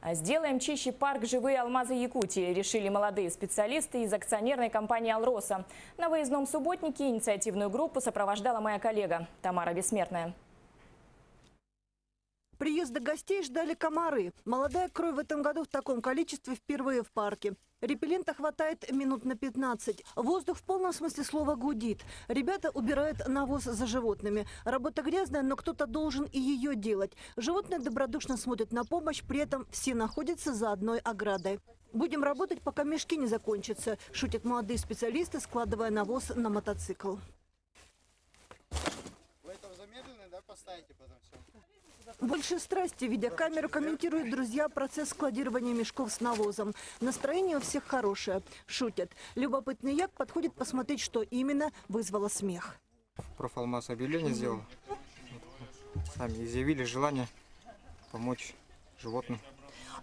Сделаем чище парк «Живые алмазы Якутии», решили молодые специалисты из акционерной компании «Алроса». На выездном субботнике инициативную группу сопровождала моя коллега Тамара Бессмертная. Приезда гостей ждали комары. Молодая кровь в этом году в таком количестве впервые в парке. Репеллента хватает минут на 15. Воздух в полном смысле слова гудит. Ребята убирают навоз за животными. Работа грязная, но кто-то должен и ее делать. Животные добродушно смотрят на помощь, при этом все находятся за одной оградой. «Будем работать, пока мешки не закончатся», – шутят молодые специалисты, складывая навоз на мотоцикл. Вы это замедленный, да, поставите потом все? Больше страсти, видя камеру, комментируют друзья процесс складирования мешков с навозом. Настроение у всех хорошее. Шутят. Любопытный як подходит посмотреть, что именно вызвало смех. Профалмаз объявление сделал. Сами изъявили желание помочь животным.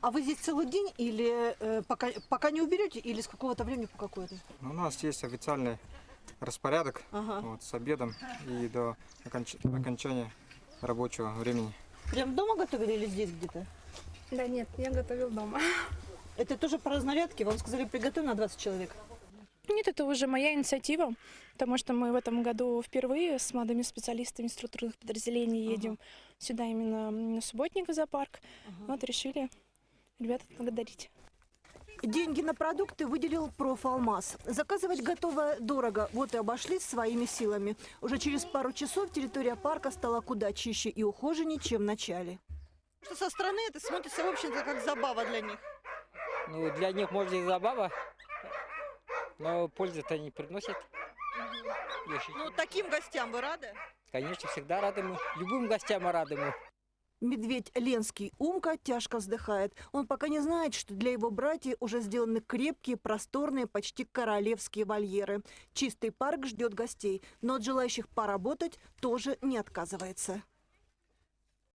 А вы здесь целый день или пока не уберете, или с какого-то времени по какое-то? У нас есть официальный распорядок вот, с обедом и до окончания рабочего времени. Прям дома готовили или здесь где-то? Да нет, я готовил дома. Это тоже по разнарядке? Вам сказали, приготовь на 20 человек. Нет, это уже моя инициатива, потому что мы в этом году впервые с молодыми специалистами структурных подразделений едем сюда именно на субботник в зоопарк. Вот решили ребят отблагодарить. Деньги на продукты выделил Профалмаз. Заказывать готовое дорого. Вот и обошлись своими силами. Уже через пару часов территория парка стала куда чище и ухоженнее, чем в начале. Что со стороны это смотрится, в общем-то, как забава для них. Ну, для них, может, и забава, но пользы-то не приносит. Ну, таким гостям вы рады? Конечно, всегда рады мы. Любым гостям рады мы. Медведь Ленский Умка тяжко вздыхает. Он пока не знает, что для его братьев уже сделаны крепкие, просторные, почти королевские вольеры. Чистый парк ждет гостей, но от желающих поработать тоже не отказывается.